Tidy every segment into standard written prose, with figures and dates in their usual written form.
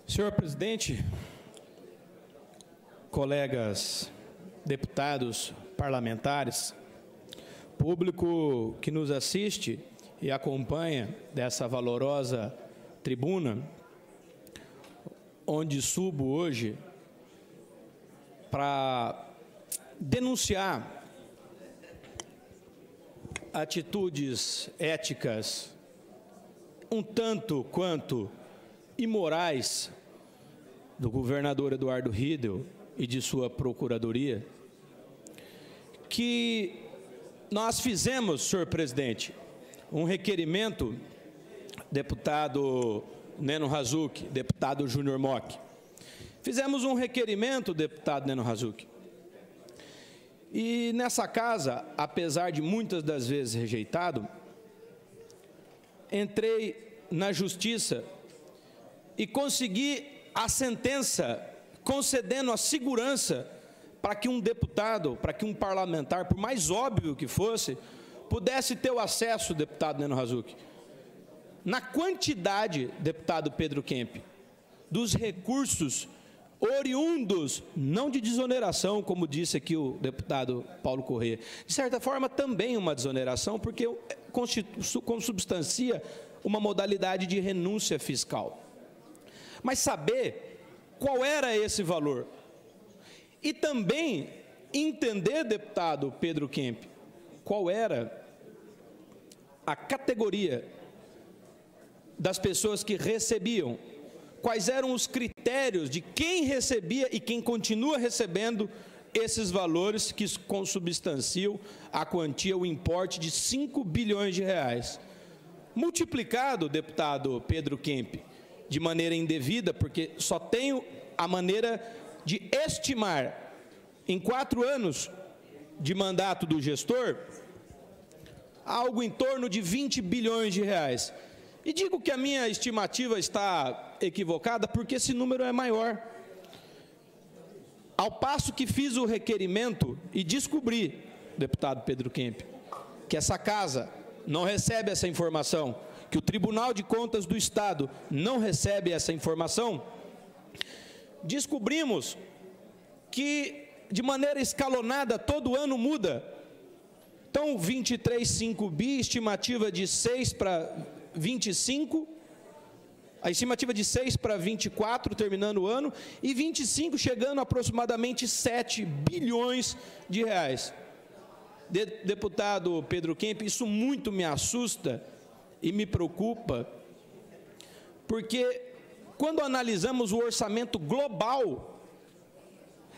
Senhor presidente, colegas deputados parlamentares, público que nos assiste e acompanha dessa valorosa tribuna, onde subo hoje para denunciar atitudes éticas um tanto quanto imorais do governador Eduardo Riedel e de sua procuradoria, que nós fizemos, senhor presidente, um requerimento, deputado Neno Razuc, deputado Júnior Mock. Fizemos um requerimento, deputado Neno Razuc. E nessa casa, apesar de muitas das vezes rejeitado, entrei na justiça e consegui a sentença concedendo a segurança para que um deputado, para que um parlamentar, por mais óbvio que fosse, pudesse ter o acesso, deputado Neno Razuc, na quantidade, deputado Pedro Kemp, dos recursos oriundos, não de desoneração, como disse aqui o deputado Paulo Corrêa, de certa forma também uma desoneração, porque consubstancia uma modalidade de renúncia fiscal. Mas saber qual era esse valor e também entender, deputado Pedro Kemp, qual era a categoria das pessoas que recebiam, quais eram os critérios de quem recebia e quem continua recebendo esses valores que consubstanciam a quantia, o importe de 5 bilhões de reais. Multiplicado, deputado Pedro Kemp, de maneira indevida, porque só tenho a maneira de estimar, em 4 anos de mandato do gestor, algo em torno de 20 bilhões de reais. E digo que a minha estimativa está equivocada porque esse número é maior. Ao passo que fiz o requerimento e descobri, deputado Pedro Kemp, que essa casa não recebe essa informação, que o Tribunal de Contas do Estado não recebe essa informação, descobrimos que, de maneira escalonada, todo ano muda. Então, 23,5 bi, estimativa de 6 para 25, a estimativa de 6 para 24, terminando o ano, e 25 chegando a aproximadamente 7 bilhões de reais. Deputado Pedro Kemp, isso muito me assusta e me preocupa, porque quando analisamos o orçamento global,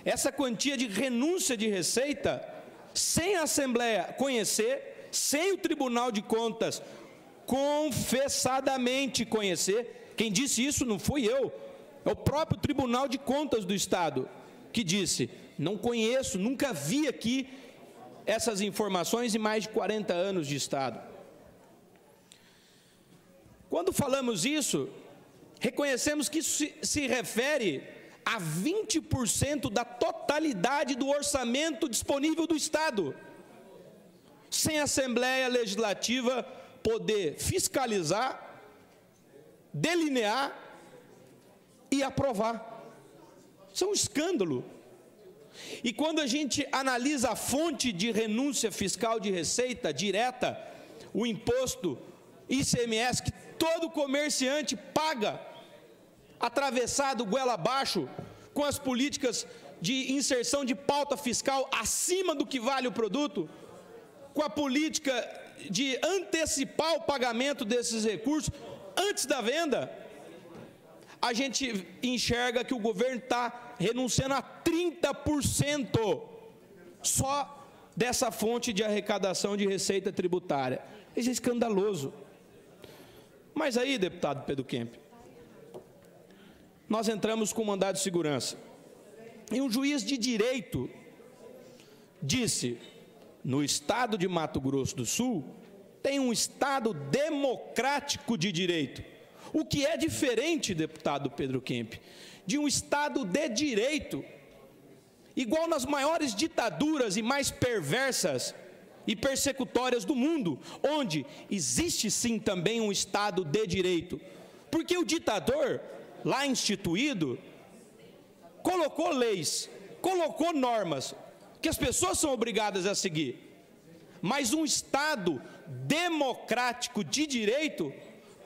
essa quantia de renúncia de receita, sem a Assembleia conhecer, sem o Tribunal de Contas confessadamente conhecer, quem disse isso não fui eu, é o próprio Tribunal de Contas do Estado que disse, não conheço, nunca vi aqui essas informações em mais de 40 anos de Estado. Quando falamos isso, reconhecemos que isso se refere a 20% da totalidade do orçamento disponível do Estado, sem a Assembleia Legislativa poder fiscalizar, delinear e aprovar. Isso é um escândalo. E quando a gente analisa a fonte de renúncia fiscal de receita direta, o imposto ICMS que todo comerciante paga, atravessado goela abaixo, com as políticas de inserção de pauta fiscal acima do que vale o produto, com a política de antecipar o pagamento desses recursos antes da venda, a gente enxerga que o governo está renunciando a 30% só dessa fonte de arrecadação de receita tributária. Isso é escandaloso. Mas aí, deputado Pedro Kemp, nós entramos com mandado de segurança. E um juiz de direito disse, no estado de Mato Grosso do Sul, tem um estado democrático de direito. O que é diferente, deputado Pedro Kemp, de um estado de direito, igual nas maiores ditaduras e mais perversas e persecutórias do mundo, onde existe sim também um Estado de direito. Porque o ditador, lá instituído, colocou leis, colocou normas, que as pessoas são obrigadas a seguir. Mas um Estado democrático de direito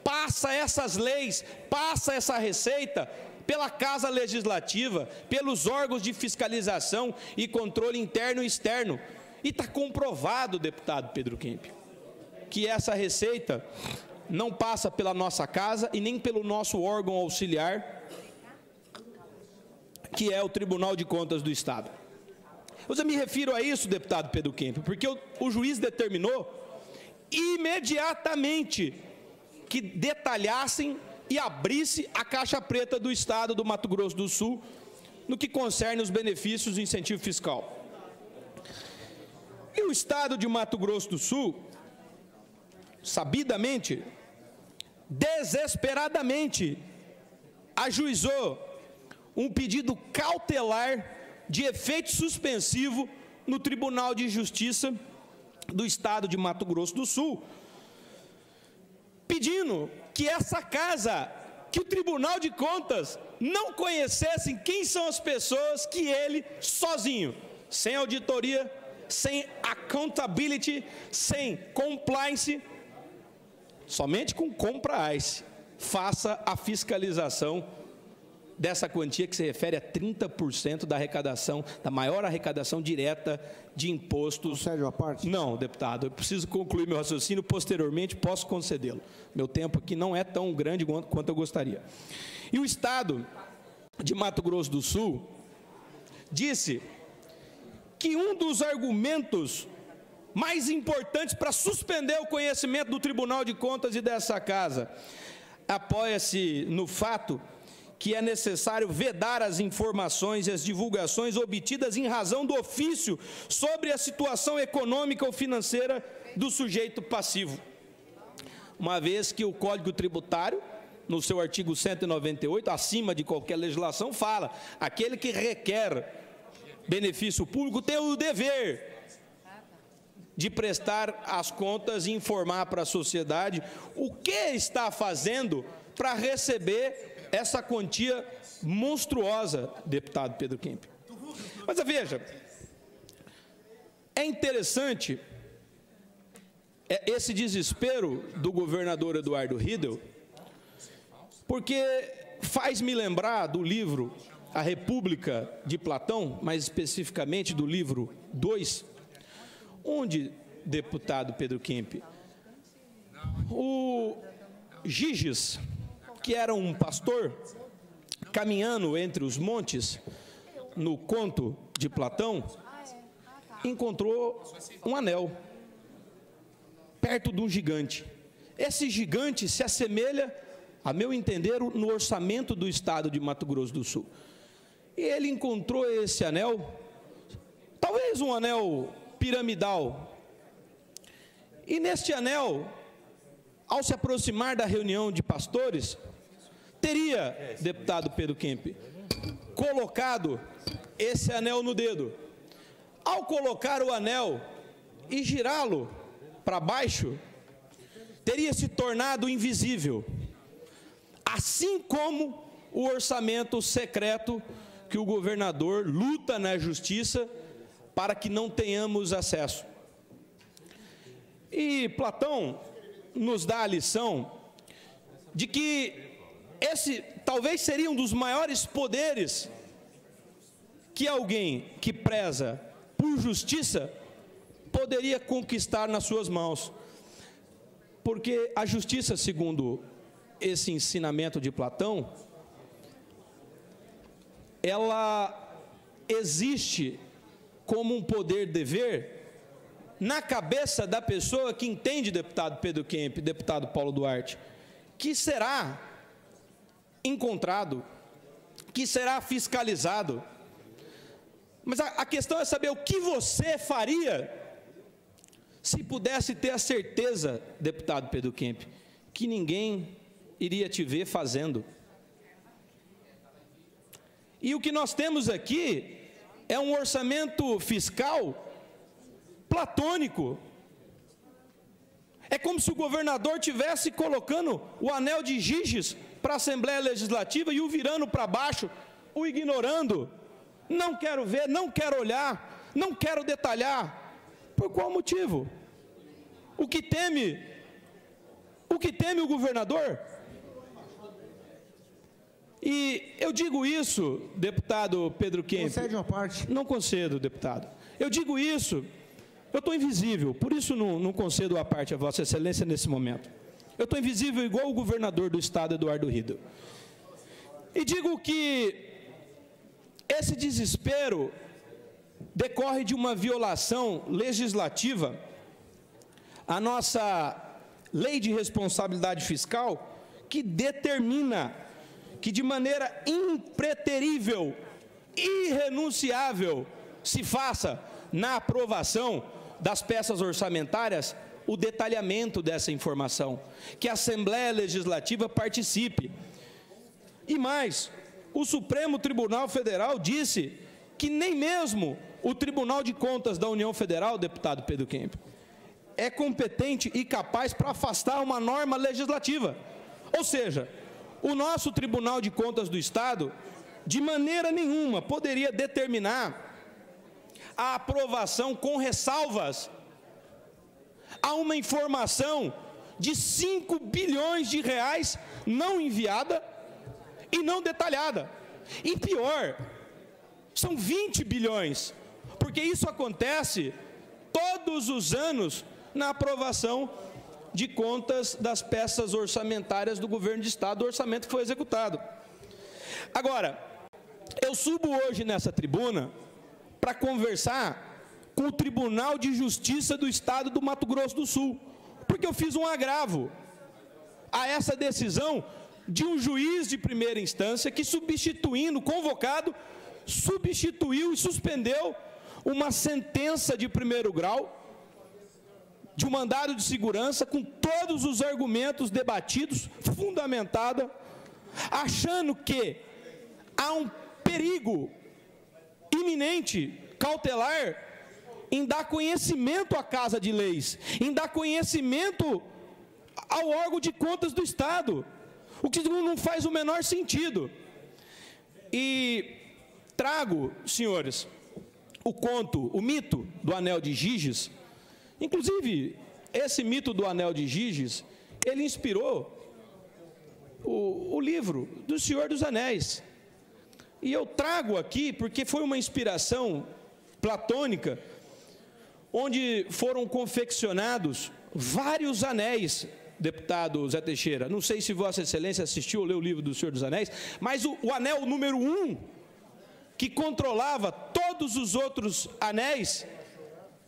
passa essas leis, passa essa receita pela Casa Legislativa, pelos órgãos de fiscalização e controle interno e externo. E está comprovado, deputado Pedro Kemp, que essa receita não passa pela nossa casa e nem pelo nosso órgão auxiliar, que é o Tribunal de Contas do Estado. Eu me refiro a isso, deputado Pedro Kemp, porque o juiz determinou imediatamente que detalhassem e abrisse a caixa preta do Estado do Mato Grosso do Sul no que concerne os benefícios do incentivo fiscal. E o Estado de Mato Grosso do Sul, sabidamente, desesperadamente, ajuizou um pedido cautelar de efeito suspensivo no Tribunal de Justiça do Estado de Mato Grosso do Sul, pedindo que essa casa, que o Tribunal de Contas não conhecessem quem são as pessoas que ele, sozinho, sem auditoria, sem accountability, sem compliance, somente com compliance, faça a fiscalização dessa quantia que se refere a 30% da arrecadação, da maior arrecadação direta de impostos. Concede uma parte? Não, deputado, eu preciso concluir meu raciocínio, posteriormente posso concedê-lo. Meu tempo aqui não é tão grande quanto eu gostaria. E o Estado de Mato Grosso do Sul disse que um dos argumentos mais importantes para suspender o conhecimento do Tribunal de Contas e dessa casa apoia-se no fato que é necessário vedar as informações e as divulgações obtidas em razão do ofício sobre a situação econômica ou financeira do sujeito passivo. Uma vez que o Código Tributário, no seu artigo 198, acima de qualquer legislação, fala: aquele que requer benefício público tem o dever de prestar as contas e informar para a sociedade o que está fazendo para receber essa quantia monstruosa, deputado Pedro Kemp. Mas veja, é interessante esse desespero do governador Eduardo Riedel, porque faz-me lembrar do livro A República de Platão, mais especificamente do livro 2, onde, deputado Pedro Kemp, o Giges, que era um pastor, caminhando entre os montes, no conto de Platão, encontrou um anel, perto de um gigante. Esse gigante se assemelha, a meu entender, no orçamento do Estado de Mato Grosso do Sul. E ele encontrou esse anel, talvez um anel piramidal, e neste anel, ao se aproximar da reunião de pastores, teria, deputado Pedro Kemp, colocado esse anel no dedo. Ao colocar o anel e girá-lo para baixo, teria se tornado invisível, assim como o orçamento secreto que o governador luta na justiça para que não tenhamos acesso. E Platão nos dá a lição de que esse talvez seria um dos maiores poderes que alguém que preza por justiça poderia conquistar nas suas mãos. Porque a justiça, segundo esse ensinamento de Platão, ela existe como um poder-dever na cabeça da pessoa que entende, deputado Pedro Kemp, deputado Paulo Duarte, que será encontrado, que será fiscalizado. Mas a questão é saber o que você faria se pudesse ter a certeza, deputado Pedro Kemp, que ninguém iria te ver fazendo. E o que nós temos aqui é um orçamento fiscal platônico. É como se o governador tivesse colocando o anel de Giges para a Assembleia Legislativa e o virando para baixo, o ignorando. Não quero ver, não quero olhar, não quero detalhar. Por qual motivo? O que teme o governador? E eu digo isso, deputado Pedro Kemp. Concede uma parte. Não concedo, deputado. Eu digo isso, eu estou invisível, por isso não concedo a parte a Vossa Excelência nesse momento. Eu estou invisível igual o governador do estado, Eduardo Riedel. E digo que esse desespero decorre de uma violação legislativa à nossa Lei de Responsabilidade Fiscal, que determina que de maneira impreterível, irrenunciável, se faça na aprovação das peças orçamentárias o detalhamento dessa informação, que a Assembleia Legislativa participe. E mais, o Supremo Tribunal Federal disse que nem mesmo o Tribunal de Contas da União Federal, deputado Pedro Kemp, é competente e capaz para afastar uma norma legislativa. Ou seja, o nosso Tribunal de Contas do Estado, de maneira nenhuma, poderia determinar a aprovação com ressalvas a uma informação de 5 bilhões de reais não enviada e não detalhada. E pior, são 20 bilhões, porque isso acontece todos os anos na aprovação de contas das peças orçamentárias do governo de estado, do orçamento que foi executado. Agora, eu subo hoje nessa tribuna para conversar com o Tribunal de Justiça do Estado do Mato Grosso do Sul, porque eu fiz um agravo a essa decisão de um juiz de primeira instância que, substituindo, convocado, substituiu e suspendeu uma sentença de primeiro grau de um mandado de segurança com todos os argumentos debatidos, fundamentada, achando que há um perigo iminente, cautelar, em dar conhecimento à Casa de Leis, em dar conhecimento ao órgão de contas do Estado, o que não faz o menor sentido. E trago, senhores, o mito do Anel de Giges. Inclusive, esse mito do Anel de Giges, ele inspirou o livro do Senhor dos Anéis. E eu trago aqui, porque foi uma inspiração platônica, onde foram confeccionados vários anéis, deputado Zé Teixeira. Não sei se Vossa Excelência assistiu ou leu o livro do Senhor dos Anéis, mas o anel número 1, que controlava todos os outros anéis,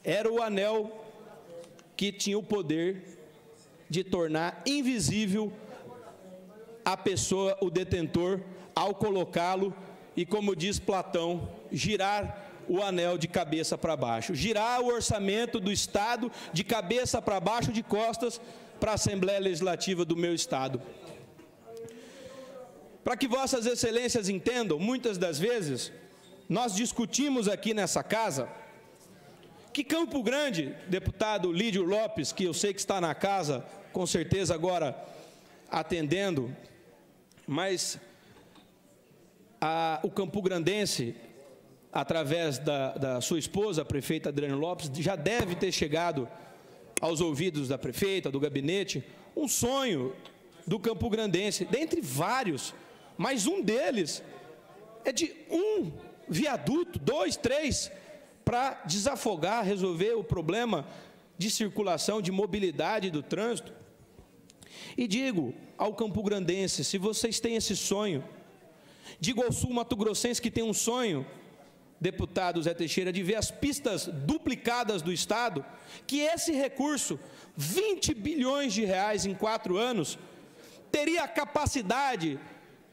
era o anel que tinha o poder de tornar invisível a pessoa, o detentor, ao colocá-lo e, como diz Platão, girar o anel de cabeça para baixo, girar o orçamento do Estado de cabeça para baixo, de costas para a Assembleia Legislativa do meu Estado. Para que Vossas Excelências entendam, muitas das vezes, nós discutimos aqui nessa casa que Campo Grande, deputado Lídio Lopes, que eu sei que está na casa, com certeza agora atendendo, mas o campograndense, através da sua esposa, a prefeita Adriane Lopes, já deve ter chegado aos ouvidos da prefeita, do gabinete, um sonho do campograndense, dentre vários, mas um deles é de um viaduto, 2, 3, para desafogar, resolver o problema de circulação, de mobilidade do trânsito. E digo ao campograndense, se vocês têm esse sonho, digo ao sul-mato-grossense que tem um sonho, deputado Zé Teixeira, de ver as pistas duplicadas do Estado, que esse recurso, 20 bilhões de reais em 4 anos, teria a capacidade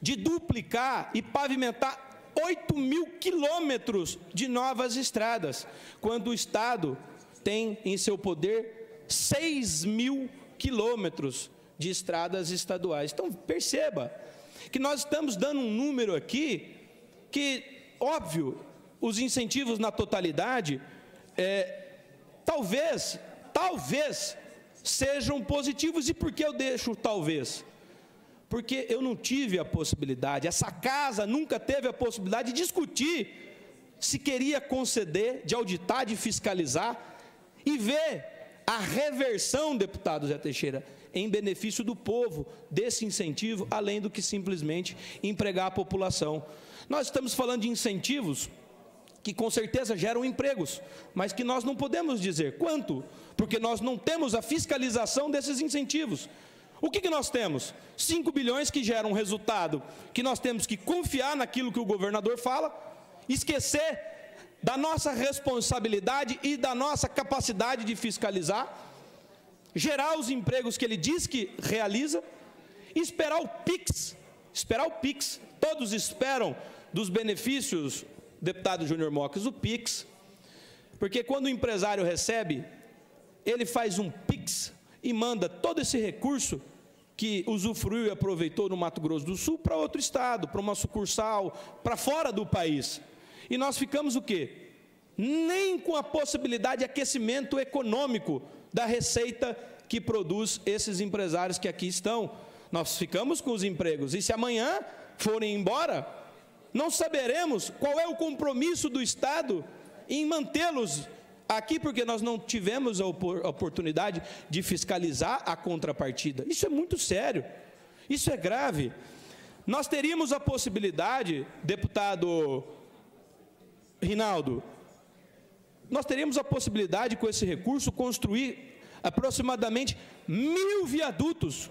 de duplicar e pavimentar 8 mil quilômetros de novas estradas, quando o Estado tem em seu poder 6 mil quilômetros de estradas estaduais. Então, perceba que nós estamos dando um número aqui que, óbvio, os incentivos na totalidade, talvez sejam positivos. E por que eu deixo talvez? porque eu não tive a possibilidade, essa casa nunca teve a possibilidade de discutir se queria conceder, de auditar, de fiscalizar e ver a reversão, deputado Zé Teixeira, em benefício do povo, desse incentivo, além do que simplesmente empregar a população. Nós estamos falando de incentivos que com certeza geram empregos, mas que nós não podemos dizer quanto, porque nós não temos a fiscalização desses incentivos. O que nós temos? 5 bilhões que geram um resultado, que nós temos que confiar naquilo que o governador fala, esquecer da nossa responsabilidade e da nossa capacidade de fiscalizar, gerar os empregos que ele diz que realiza, e esperar o PIX, todos esperam dos benefícios, deputado Júnior Mocas, o PIX, porque quando o empresário recebe, ele faz um PIX e manda todo esse recurso que usufruiu e aproveitou no Mato Grosso do Sul para outro estado, para uma sucursal, para fora do país. E nós ficamos o quê? Nem com a possibilidade de aquecimento econômico da receita que produz esses empresários que aqui estão. Nós ficamos com os empregos, e se amanhã forem embora, não saberemos qual é o compromisso do Estado em mantê-los aqui, porque nós não tivemos a oportunidade de fiscalizar a contrapartida. Isso é muito sério, isso é grave. Nós teríamos a possibilidade, deputado Rinaldo, nós teríamos a possibilidade, com esse recurso, construir aproximadamente 1.000 viadutos.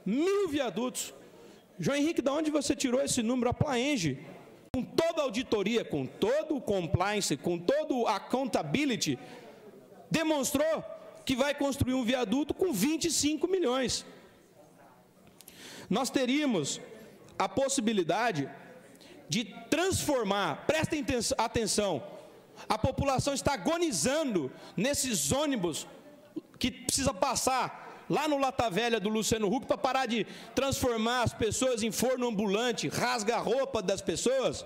1.000 viadutos. João Henrique, de onde você tirou esse número? A Plaenge, com toda a auditoria, com todo o compliance, com todo a accountability, demonstrou que vai construir um viaduto com 25 milhões. Nós teríamos a possibilidade de transformar, prestem atenção, a população está agonizando nesses ônibus que precisa passar lá no Lata Velha do Luciano Huck para parar de transformar as pessoas em forno ambulante, rasga a roupa das pessoas,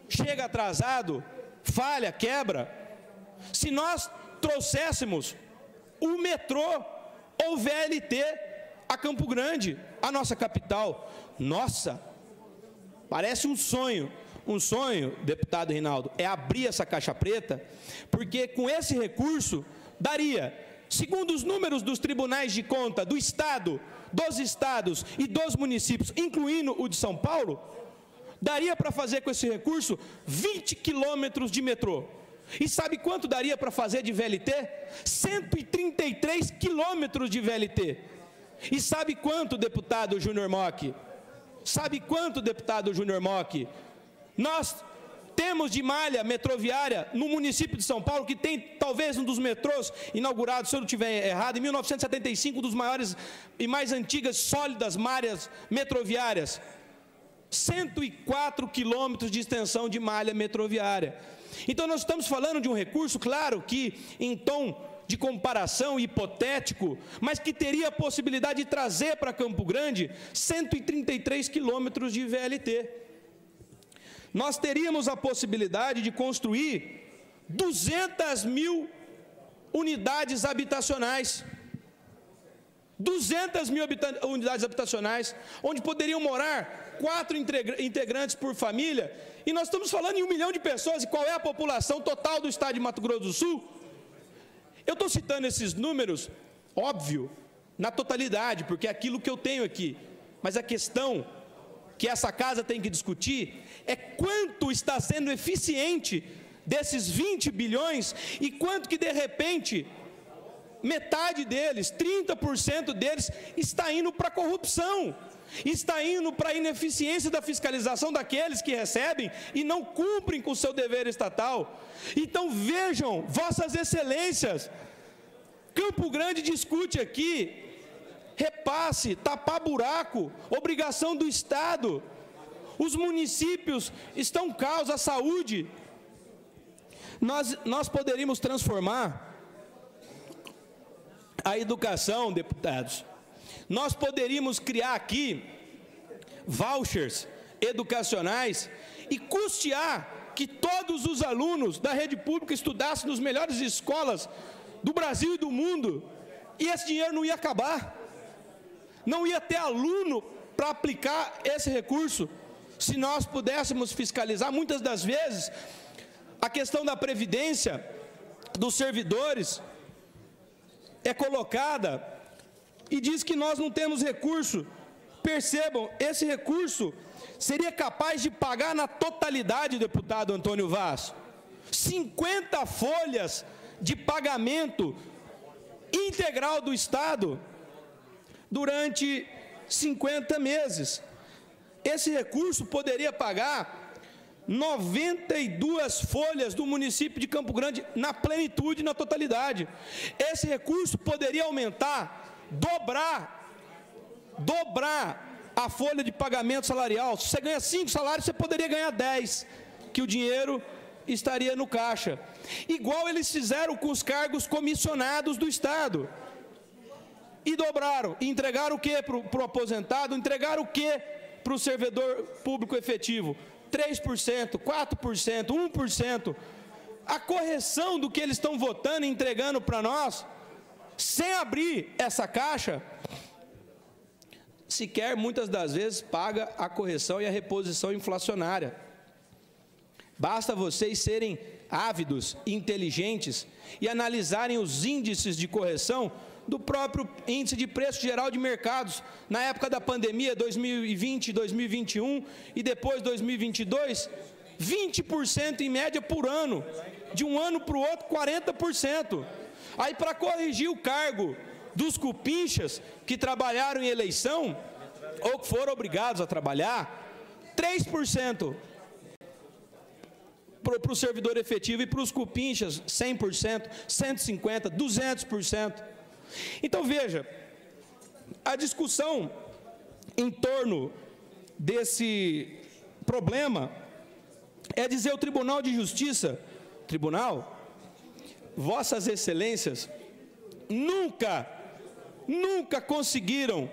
chega atrasado, falha, quebra. Se nós trouxéssemos o metrô ou VLT a Campo Grande, a nossa capital, nossa, parece um sonho. Um sonho, deputado Rinaldo, é abrir essa caixa preta, porque com esse recurso daria, segundo os números dos tribunais de conta do Estado, dos estados e dos municípios, incluindo o de São Paulo, daria para fazer com esse recurso 20 quilômetros de metrô. E sabe quanto daria para fazer de VLT? 133 quilômetros de VLT. E sabe quanto, deputado Júnior Mock? Sabe quanto, deputado Júnior Mock? Nós temos de malha metroviária no município de São Paulo, que tem talvez um dos metrôs inaugurados, se eu não estiver errado, em 1975, um dos maiores e mais antigas sólidas malhas metroviárias. 104 quilômetros de extensão de malha metroviária. Então nós estamos falando de um recurso, claro que em tom de comparação hipotético, mas que teria a possibilidade de trazer para Campo Grande 133 quilômetros de VLT. Nós teríamos a possibilidade de construir 200 mil unidades habitacionais. 200 mil unidades habitacionais, onde poderiam morar 4 integrantes por família. E nós estamos falando em 1 milhão de pessoas. E qual é a população total do estado de Mato Grosso do Sul? Eu estou citando esses números, óbvio, na totalidade, porque é aquilo que eu tenho aqui. Mas a questão que essa casa tem que discutir é quanto está sendo eficiente desses 20 bilhões e quanto que, de repente, metade deles, 30% deles, está indo para a corrupção, está indo para a ineficiência da fiscalização daqueles que recebem e não cumprem com o seu dever estatal. Então vejam, vossas excelências, Campo Grande discute aqui repasse, tapar buraco, obrigação do Estado. Os municípios estão causa à saúde. Nós poderíamos transformar a educação, deputados. Nós poderíamos criar aqui vouchers educacionais e custear que todos os alunos da rede pública estudassem nas melhores escolas do Brasil e do mundo, e esse dinheiro não ia acabar. Não ia ter aluno para aplicar esse recurso, se nós pudéssemos fiscalizar. Muitas das vezes, a questão da previdência dos servidores é colocada e diz que nós não temos recurso. Percebam, esse recurso seria capaz de pagar na totalidade, deputado Antônio Vaz, 50 folhas de pagamento integral do Estado durante 50 meses. Esse recurso poderia pagar 92 folhas do município de Campo Grande na plenitude, na totalidade. Esse recurso poderia aumentar, dobrar a folha de pagamento salarial. Se você ganha 5 salários, você poderia ganhar 10, que o dinheiro estaria no caixa. Igual eles fizeram com os cargos comissionados do Estado. E dobraram, e entregaram o que para o aposentado? Entregaram o que para o servidor público efetivo? 3%, 4%, 1%. A correção do que eles estão votando e entregando para nós, sem abrir essa caixa, sequer muitas das vezes paga a correção e a reposição inflacionária. Basta vocês serem ávidos, inteligentes e analisarem os índices de correção do próprio índice de preço geral de mercados, na época da pandemia, 2020, 2021 e depois 2022, 20% em média por ano, de um ano para o outro, 40%. Aí, para corrigir o cargo dos cupinchas que trabalharam em eleição, ou que foram obrigados a trabalhar, 3%. Para o servidor efetivo, e para os cupinchas, 100%, 150%, 200%. Então, veja, a discussão em torno desse problema é dizer ao Tribunal de Justiça: Tribunal, Vossas Excelências nunca conseguiram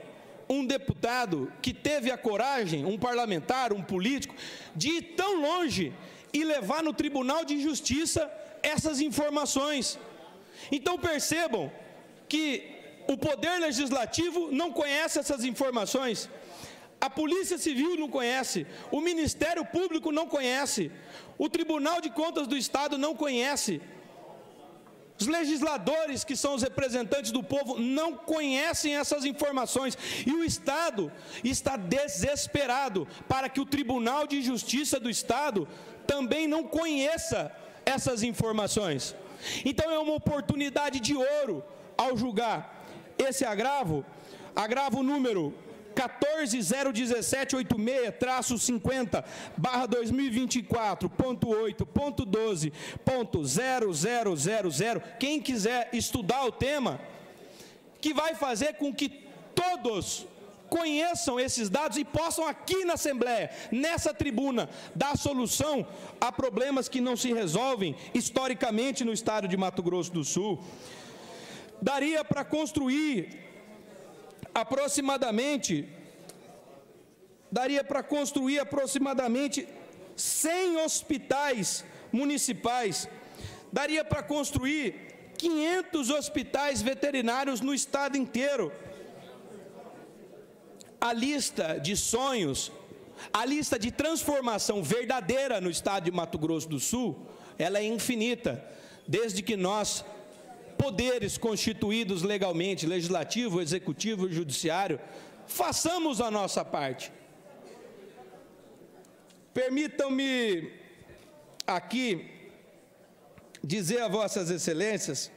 um deputado que teve a coragem, um parlamentar, um político, de ir tão longe e levar no Tribunal de Justiça essas informações. Então percebam que o Poder Legislativo não conhece essas informações, a Polícia Civil não conhece, o Ministério Público não conhece, o Tribunal de Contas do Estado não conhece, os legisladores, que são os representantes do povo, não conhecem essas informações, e o Estado está desesperado para que o Tribunal de Justiça do Estado também não conheça essas informações. Então é uma oportunidade de ouro ao julgar esse agravo número 14.017.8.8.12.0000, quem quiser estudar o tema, que vai fazer com que todos conheçam esses dados e possam aqui na Assembleia, nessa tribuna, dar solução a problemas que não se resolvem historicamente no estado de Mato Grosso do Sul. Daria para construir aproximadamente 100 hospitais municipais, daria para construir 500 hospitais veterinários no estado inteiro. A lista de sonhos, a lista de transformação verdadeira no estado de Mato Grosso do Sul, ela é infinita, desde que nós, poderes constituídos legalmente, legislativo, executivo e judiciário, façamos a nossa parte. Permitam-me aqui dizer a Vossas Excelências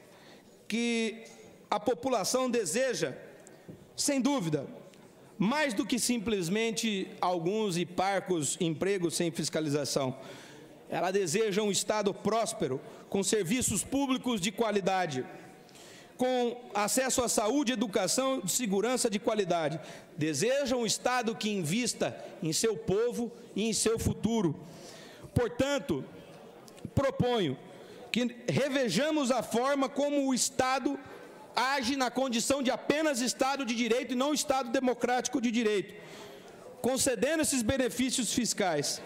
que a população deseja, sem dúvida, mais do que simplesmente alguns e parcos empregos sem fiscalização. Ela deseja um Estado próspero, com serviços públicos de qualidade, com acesso à saúde, educação e segurança de qualidade. Deseja um Estado que invista em seu povo e em seu futuro. Portanto, proponho que revejamos a forma como o Estado age na condição de apenas Estado de Direito e não Estado democrático de direito, concedendo esses benefícios fiscais,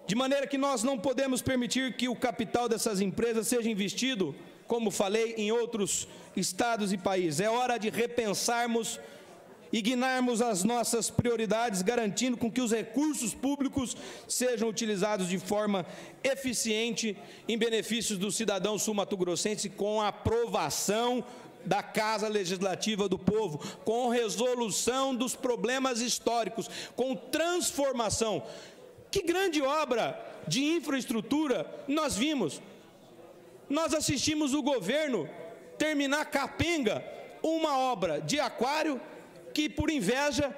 de maneira que nós não podemos permitir que o capital dessas empresas seja investido, como falei, em outros estados e países. É hora de repensarmos e guiarmos as nossas prioridades, garantindo com que os recursos públicos sejam utilizados de forma eficiente em benefício do cidadão sul-mato-grossense, com a aprovação da Casa Legislativa do Povo, com resolução dos problemas históricos, com transformação. Que grande obra de infraestrutura nós vimos. Nós assistimos o governo terminar capenga uma obra de aquário que, por inveja,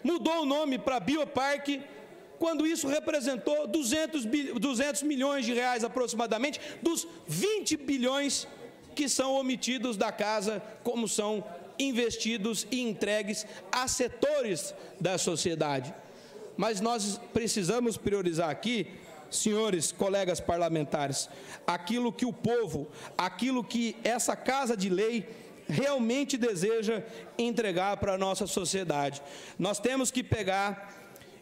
mudou o nome para Bioparque, quando isso representou 200 milhões de reais aproximadamente, dos 20 bilhões que são omitidos da casa, como são investidos e entregues a setores da sociedade. Mas nós precisamos priorizar aqui, senhores colegas parlamentares, aquilo que o povo, aquilo que essa Casa de Lei realmente deseja entregar para a nossa sociedade. Nós temos que pegar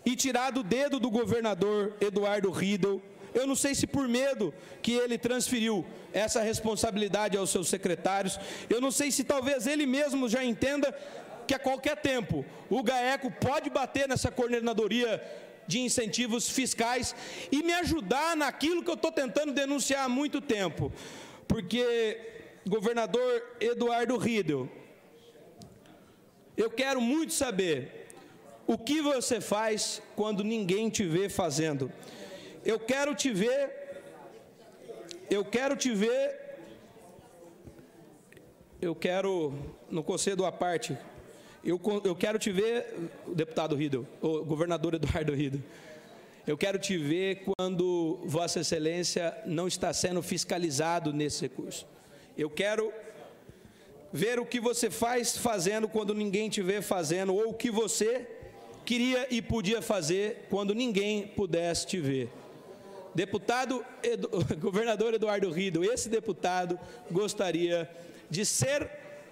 e tirar do dedo do governador Eduardo Riedel. Eu não sei se por medo que ele transferiu essa responsabilidade aos seus secretários, eu não sei se talvez ele mesmo já entenda que a qualquer tempo o GAECO pode bater nessa coordenadoria de incentivos fiscais e me ajudar naquilo que eu estou tentando denunciar há muito tempo. Porque, governador Eduardo Riedel, eu quero muito saber o que você faz quando ninguém te vê fazendo. Eu quero te ver, não concedo a parte, eu quero te ver, deputado Riedel, o governador Eduardo Riedel, eu quero te ver quando Vossa Excelência não está sendo fiscalizado nesse recurso. Eu quero ver o que você faz fazendo quando ninguém te vê fazendo, ou o que você queria e podia fazer quando ninguém pudesse te ver. Governador Eduardo Riedel, esse deputado gostaria de ser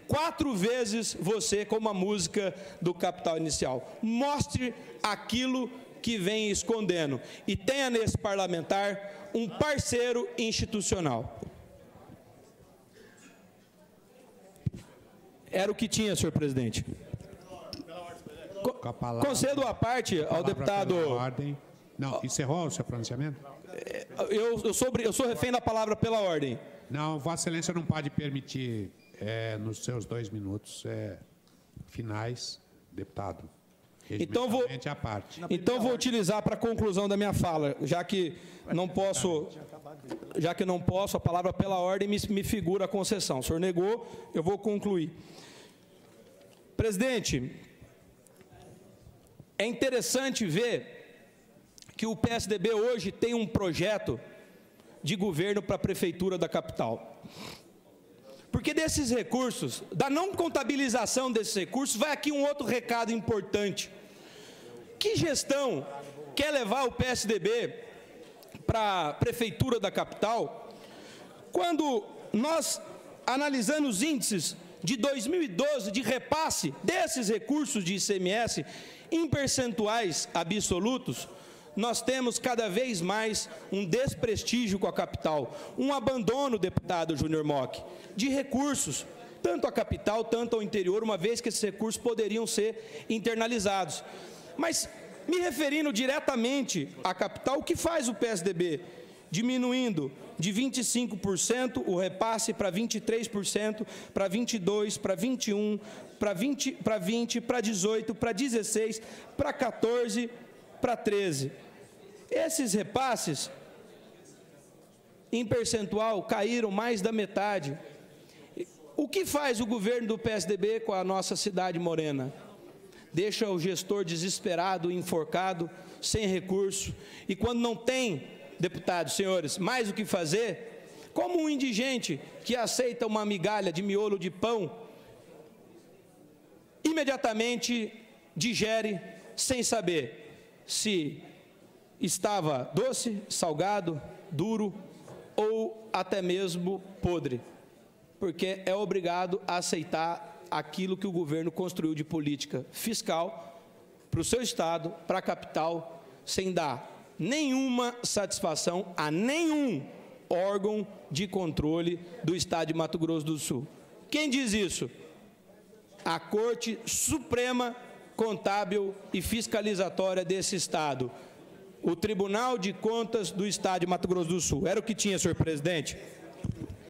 4 vezes você, como a música do Capital Inicial. Mostre aquilo que vem escondendo e tenha nesse parlamentar um parceiro institucional. Era o que tinha, senhor presidente. Concedo a parte ao deputado... Não, encerrou o seu pronunciamento? Eu sou refém da palavra pela ordem. Não, Vossa Excelência não pode permitir, nos seus 2 minutos finais, deputado. Então vou utilizar para a conclusão da minha fala, já que não posso, a palavra pela ordem me figura a concessão. O senhor negou, eu vou concluir. Presidente, é interessante ver que o PSDB hoje tem um projeto de governo para a prefeitura da capital. Porque desses recursos, da não contabilização desses recursos, vai aqui um outro recado importante. Que gestão quer levar o PSDB para a prefeitura da capital, quando nós, analisando os índices de 2012 de repasse desses recursos de ICMS em percentuais absolutos, nós temos cada vez mais um desprestígio com a capital, um abandono, deputado Júnior Mock, de recursos, tanto à capital, tanto ao interior, uma vez que esses recursos poderiam ser internalizados. Mas, me referindo diretamente à capital, o que faz o PSDB? Diminuindo de 25% o repasse para 23%, para 22%, para 21%, para 20%, para 18%, para 16%, para 14%, para 13%. Esses repasses, em percentual, caíram mais da metade. O que faz o governo do PSDB com a nossa cidade morena? Deixa o gestor desesperado, enforcado, sem recurso. E quando não tem, deputados, senhores, mais o que fazer, como um indigente que aceita uma migalha de miolo de pão, imediatamente digere sem saber se estava doce, salgado, duro ou até mesmo podre, porque é obrigado a aceitar aquilo que o governo construiu de política fiscal para o seu estado, para a capital, sem dar nenhuma satisfação a nenhum órgão de controle do estado de Mato Grosso do Sul. Quem diz isso? a Corte Suprema Contábil e Fiscalizatória desse Estado, o Tribunal de Contas do Estado de Mato Grosso do Sul. Era o que tinha, senhor presidente.